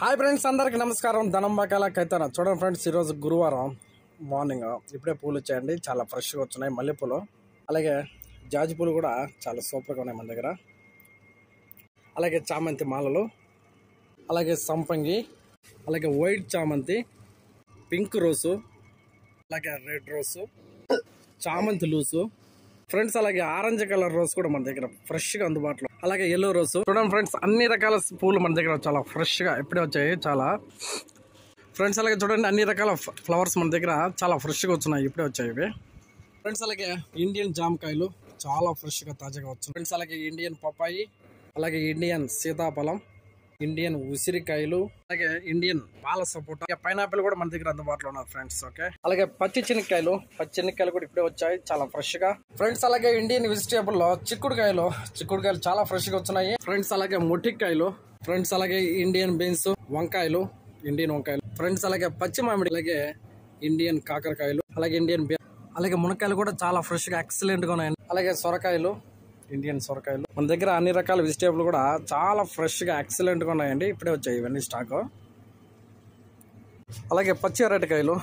Hi friends, అందరికి నమస్కారం. ధనంబాకాల కైతన చూడండి ఫ్రెండ్స్, ఈరోజు గురువారం మార్నింగ్ ఇప్పుడే పూలు వచ్చాయండి. చాలా ఫ్రెష్గా వచ్చినాయి మల్లెపూలు. అలాగే జాజి పూలు కూడా చాలా సూపర్గా ఉన్నాయి మన దగ్గర. అలాగే చామంతి మాలలు, అలాగే సంపంగి, అలాగే వైట్ చామంతి, పింక్ రోసు, అలాగే రెడ్ రోసు, చామంతి లూసు ఫ్రెండ్స్. అలాగే ఆరెంజ్ కలర్ రోజ్ కూడా మన దగ్గర ఫ్రెష్ గా అందుబాటులో. అలాగే ఎల్లో రోజ్ చూడండి ఫ్రెండ్స్, అన్ని రకాల పూలు మన దగ్గర చాలా ఫ్రెష్ గా ఇప్పుడే వచ్చాయి చాలా ఫ్రెండ్స్. అలాగే చూడండి, అన్ని రకాల ఫ్లవర్స్ మన దగ్గర చాలా ఫ్రెష్ గా వచ్చినాయి, ఇప్పుడే వచ్చాయి ఇవి ఫ్రెండ్స్. అలాగే ఇండియన్ జామకాయలు చాలా ఫ్రెష్ గా తాజాగా వచ్చాయి ఫ్రెండ్స్. అలాగే ఇండియన్ పప్పాయి, అలాగే ఇండియన్ సీతాఫలం, ఇండియన్ ఉసిరికాయలు, అలాగే ఇండియన్ పాల సపోటా, పైనాపిల్ కూడా మన దగ్గర అందుబాటులో ఉన్నారు ఫ్రెండ్స్. ఓకే, అలాగే పచ్చి చెనక్కాయలు కూడా ఇప్పుడే వచ్చాయి చాలా ఫ్రెష్ గా ఫ్రెండ్స్. అలాగే ఇండియన్ వెజిటేబుల్ లో చిక్కుడుకాయలు చాలా ఫ్రెష్ గా వచ్చినాయి ఫ్రెండ్స్. అలాగే మొట్టికాయలు ఫ్రెండ్స్. అలాగే ఇండియన్ బీన్స్, ఇండియన్ వంకాయలు ఫ్రెండ్స్. అలాగే పచ్చి మామిడి, అలాగే ఇండియన్ కాకరకాయలు, అలాగే ఇండియన్ అలాగే మునక్కాయలు కూడా చాలా ఫ్రెష్ గా ఎక్సలెంట్ గా ఉన్నాయి. అలాగే సొరకాయలు, ఇండియన్ సొరకాయలు మన దగ్గర అన్ని రకాల వెజిటేబుల్ కూడా చాలా ఫ్రెష్ గా ఎక్సలెంట్ గా ఉన్నాయండి, ఇప్పుడే వచ్చాయి ఇవన్నీ స్టాక్. అలాగే పచ్చి అరటికాయలు